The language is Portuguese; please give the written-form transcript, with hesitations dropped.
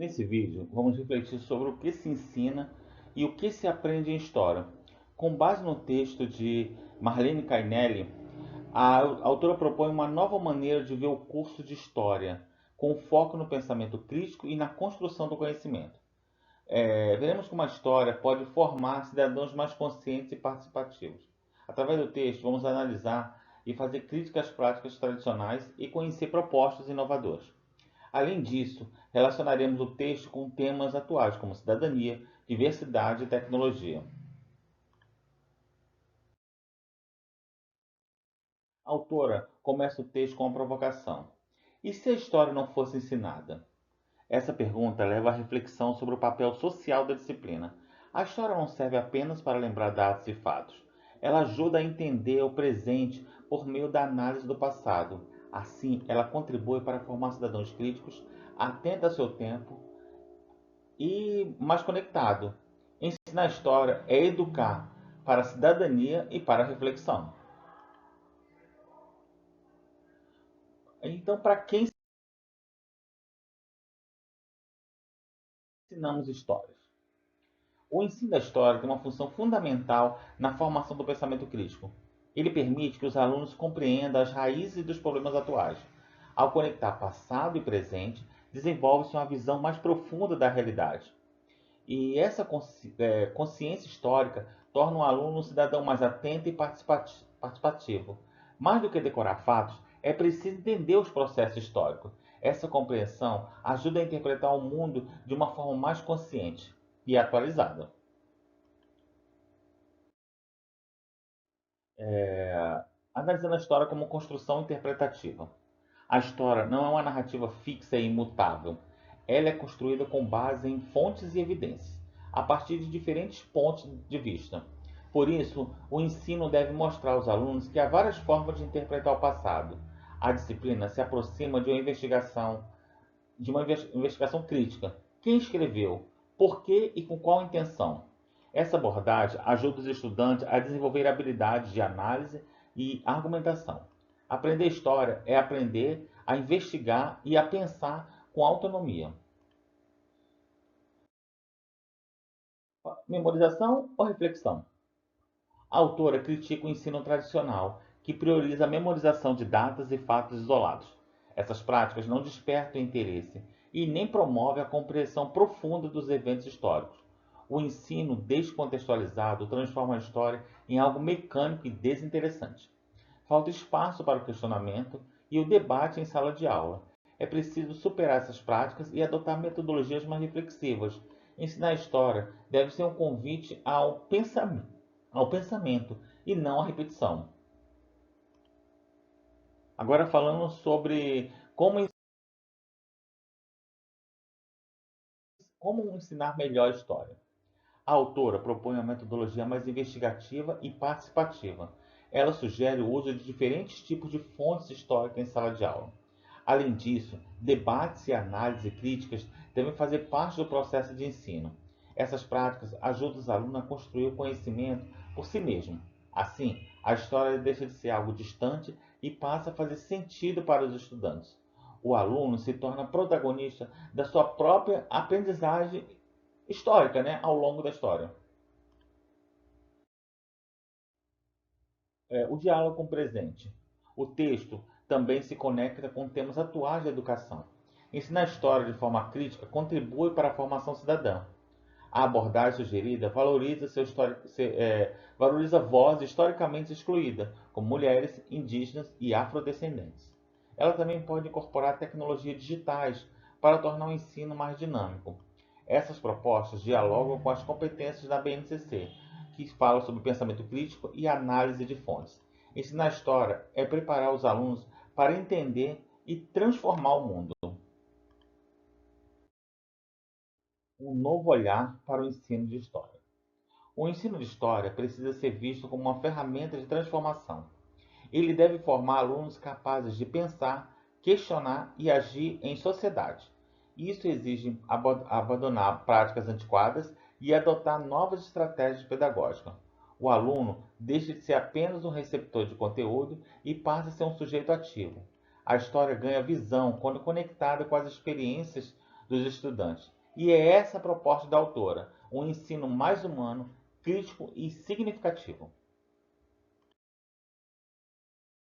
Nesse vídeo, vamos refletir sobre o que se ensina e o que se aprende em história. Com base no texto de Marlene Cainelli, a autora propõe uma nova maneira de ver o curso de história, com foco no pensamento crítico e na construção do conhecimento. Veremos como a história pode formar cidadãos mais conscientes e participativos. Através do texto, vamos analisar e fazer críticas às práticas tradicionais e conhecer propostas inovadoras. Além disso, relacionaremos o texto com temas atuais como cidadania, diversidade e tecnologia. A autora começa o texto com uma provocação. E se a história não fosse ensinada? Essa pergunta leva à reflexão sobre o papel social da disciplina. A história não serve apenas para lembrar dados e fatos. Ela ajuda a entender o presente por meio da análise do passado. Assim, ela contribui para formar cidadãos críticos, atentos ao seu tempo e mais conectado. Ensinar a história é educar para a cidadania e para a reflexão. Então, para quem ensinamos histórias? O ensino da história tem uma função fundamental na formação do pensamento crítico. Ele permite que os alunos compreendam as raízes dos problemas atuais. Ao conectar passado e presente, desenvolve-se uma visão mais profunda da realidade. E essa consciência histórica torna o aluno um cidadão mais atento e participativo. Mais do que decorar fatos, é preciso entender os processos históricos. Essa compreensão ajuda a interpretar o mundo de uma forma mais consciente e atualizada. Analisando a história como construção interpretativa. A história não é uma narrativa fixa e imutável. Ela é construída com base em fontes e evidências, a partir de diferentes pontos de vista. Por isso, o ensino deve mostrar aos alunos que há várias formas de interpretar o passado. A disciplina se aproxima de uma investigação crítica. Quem escreveu? Por quê e com qual intenção? Essa abordagem ajuda os estudantes a desenvolver habilidades de análise e argumentação. Aprender história é aprender a investigar e a pensar com autonomia. Memorização ou reflexão? A autora critica o ensino tradicional, que prioriza a memorização de datas e fatos isolados. Essas práticas não despertam interesse e nem promovem a compreensão profunda dos eventos históricos. O ensino descontextualizado transforma a história em algo mecânico e desinteressante. Falta espaço para o questionamento e o debate em sala de aula. É preciso superar essas práticas e adotar metodologias mais reflexivas. Ensinar a história deve ser um convite ao pensamento e não à repetição. Agora falando sobre como ensinar melhor a história. A autora propõe uma metodologia mais investigativa e participativa. Ela sugere o uso de diferentes tipos de fontes históricas em sala de aula. Além disso, debates e análises críticas devem fazer parte do processo de ensino. Essas práticas ajudam os alunos a construir o conhecimento por si mesmos. Assim, a história deixa de ser algo distante e passa a fazer sentido para os estudantes. O aluno se torna protagonista da sua própria aprendizagem histórica, né, ao longo da história. O diálogo com o presente. O texto também se conecta com temas atuais da educação. Ensinar a história de forma crítica contribui para a formação cidadã. A abordagem sugerida valoriza vozes historicamente excluídas, como mulheres, indígenas e afrodescendentes. Ela também pode incorporar tecnologias digitais para tornar o ensino mais dinâmico. Essas propostas dialogam com as competências da BNCC, que fala sobre pensamento crítico e análise de fontes. Ensinar história é preparar os alunos para entender e transformar o mundo. Um novo olhar para o ensino de história. O ensino de história precisa ser visto como uma ferramenta de transformação. Ele deve formar alunos capazes de pensar, questionar e agir em sociedade. Isso exige abandonar práticas antiquadas e adotar novas estratégias pedagógicas. O aluno deixa de ser apenas um receptor de conteúdo e passa a ser um sujeito ativo. A história ganha visão quando conectada com as experiências dos estudantes. E é essa a proposta da autora, um ensino mais humano, crítico e significativo.